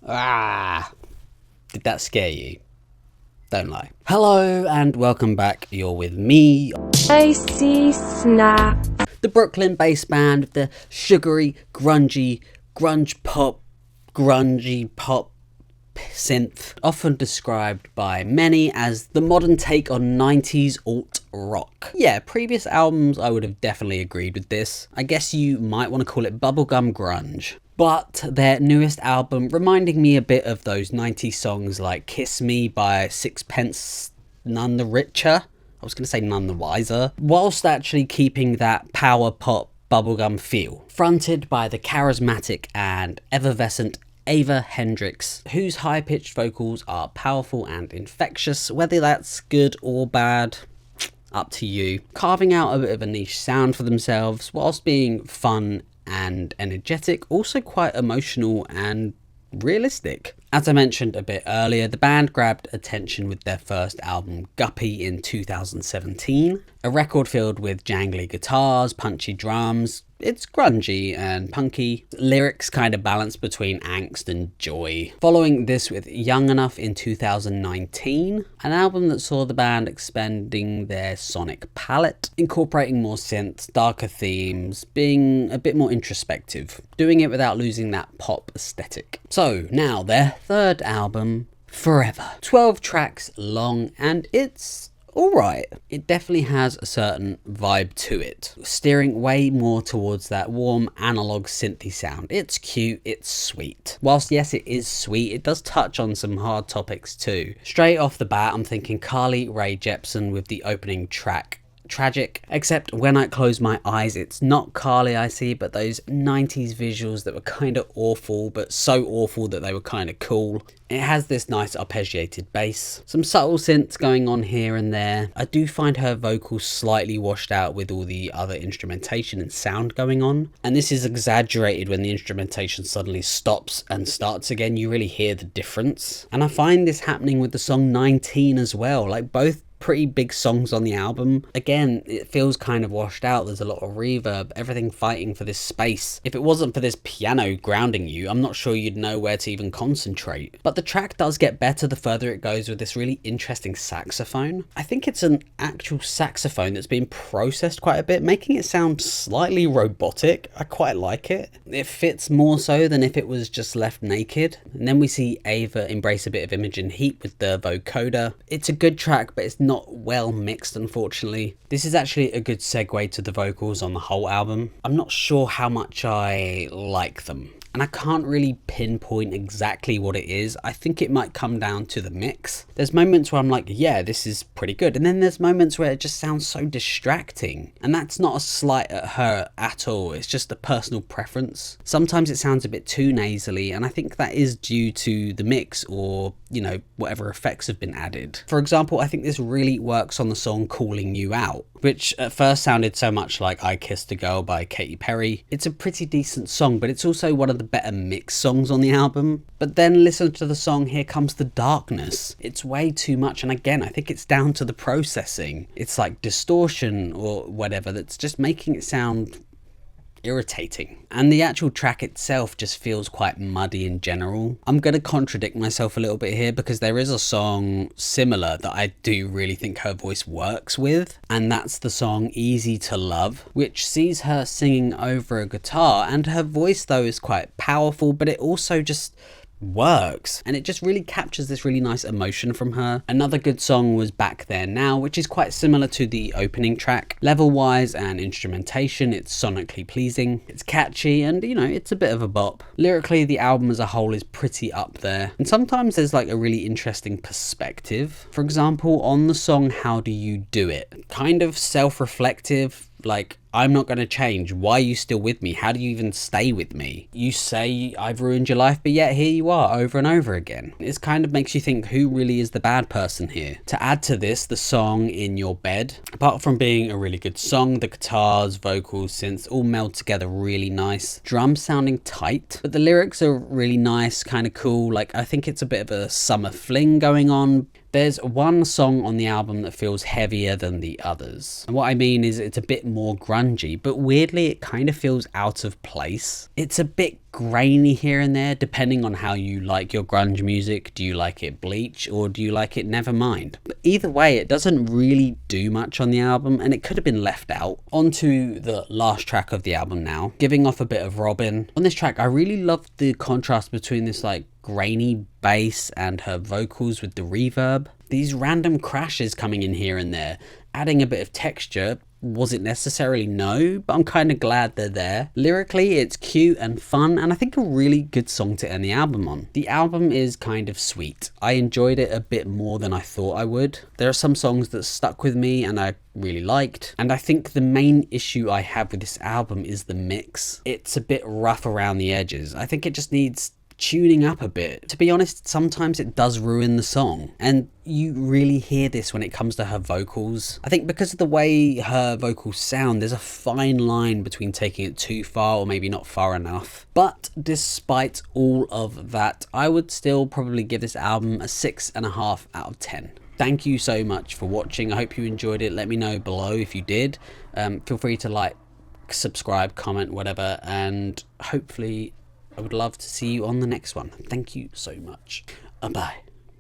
Ah, did that scare you? Don't lie. Hello and welcome back. You're with me, Icy Snap. the Brooklyn-based band with the sugary, grungy pop synth, often described by many as the modern take on 90s alt rock. Yeah, previous albums I would have definitely agreed with this. I guess you might want to call it bubblegum grunge. But their newest album reminding me a bit of those 90s songs like Kiss Me by Sixpence None the Richer. I was going to say None the Wiser. Whilst actually keeping that power pop bubblegum feel. Fronted by the charismatic and effervescent Ava Hendricks, whose high-pitched vocals are powerful and infectious. Whether that's good or bad, up to you. Carving out a bit of a niche sound for themselves whilst being fun and energetic, also quite emotional and realistic. As I mentioned a bit earlier, the band grabbed attention with their first album Guppy in 2017, a record filled with jangly guitars, punchy drums. It's grungy and punky, lyrics kind of balanced between angst and joy. Following this with Young Enough in 2019, an album that saw the band expanding their sonic palette, incorporating more synths, darker themes, being a bit more introspective, doing it without losing that pop aesthetic. So now their third album, Forever. 12 tracks long, and it's alright. It definitely has a certain vibe to it, steering way more towards that warm analog synthy sound. It's cute, it's sweet. Whilst yes, it is sweet, it does touch on some hard topics too. Straight off the bat, I'm thinking Carly Rae Jepsen with the opening track, Tragic, except when I close my eyes it's not Carly I see, but those 90s visuals that were kind of awful, but so awful that they were kind of cool. It has this nice arpeggiated bass, some subtle synths going on here and there. I do find her vocals slightly washed out with all the other instrumentation and sound going on, and this is exaggerated when the instrumentation suddenly stops and starts again. You really hear the difference, and I find this happening with the song 19 as well. Like, both pretty big songs on the album. Again, it feels kind of washed out. There's a lot of reverb, everything fighting for this space. If it wasn't for this piano grounding you, I'm not sure you'd know where to even concentrate. But the track does get better the further it goes with this really interesting saxophone. I think it's an actual saxophone that's been processed quite a bit, making it sound slightly robotic. I quite like it. It fits more so than if it was just left naked. And then we see Ava embrace a bit of Imogen Heap with the vocoder. It's a good track, but it's not well mixed, unfortunately. This is actually a good segue to the vocals on the whole album. I'm not sure how much I like them, and I can't really pinpoint exactly what it is. I think it might come down to the mix. There's moments where I'm like, yeah, this is pretty good. And then there's moments where it just sounds so distracting. And that's not a slight at her at all. It's just a personal preference. Sometimes it sounds a bit too nasally, and I think that is due to the mix or, you know, whatever effects have been added. For example, I think this really works on the song Calling You Out, which at first sounded so much like I Kissed a Girl by Katy Perry. It's a pretty decent song, but it's also one of the better mixed songs on the album. But then listen to the song Here Comes the Darkness. It's way too much, and again, I think it's down to the processing. It's like distortion or whatever that's just making it sound irritating, and the actual track itself just feels quite muddy in general. I'm going to contradict myself a little bit here because there is a song similar that I do really think her voice works with, and that's the song Easy to Love, which sees her singing over a guitar, and her voice though is quite powerful, but it also just works, and it just really captures this really nice emotion from her. Another good song was Back There Now, which is quite similar to the opening track. Level wise and instrumentation, it's sonically pleasing, it's catchy, and you know, it's a bit of a bop. Lyrically, the album as a whole is pretty up there, and sometimes there's like a really interesting perspective. For example, on the song How Do You Do It, kind of self-reflective, like, I'm not going to change. Why are you still with me? How do you even stay with me? You say I've ruined your life, but yet here you are over and over again. It kind of makes you think, who really is the bad person here? To add to this, the song In Your Bed, apart from being a really good song, the guitars, vocals, synths all meld together really nice. Drums sounding tight, but the lyrics are really nice, kind of cool. Like, I think it's a bit of a summer fling going on. There's one song on the album that feels heavier than the others. And what I mean is it's a bit more grungy, but weirdly it kind of feels out of place. It's a bit grainy here and there, depending on how you like your grunge music. Do you like it bleach or do you like it Nevermind? But either way, it doesn't really do much on the album and it could have been left out. On to the last track of the album now, giving off a bit of Robin. On this track, I really loved the contrast between this like grainy bass and her vocals with the reverb. These random crashes coming in here and there, adding a bit of texture. Was it necessarily? No, but I'm kind of glad they're there. Lyrically, it's cute and fun, and I think a really good song to end the album on. The album is kind of sweet. I enjoyed it a bit more than I thought I would. There are some songs that stuck with me and I really liked, and I think the main issue I have with this album is the mix. It's a bit rough around the edges. I think it just needs tuning up a bit. To be honest, sometimes it does ruin the song, and you really hear this when it comes to her vocals. I think because of the way her vocals sound, there's a fine line between taking it too far or maybe not far enough. But despite all of that, I would still probably give this album a 6.5 out of 10. Thank you so much for watching. I hope you enjoyed it. Let me know below if you did. Feel free to like, subscribe, comment, whatever, and hopefully I would love to see you on the next one. Thank you so much. Bye.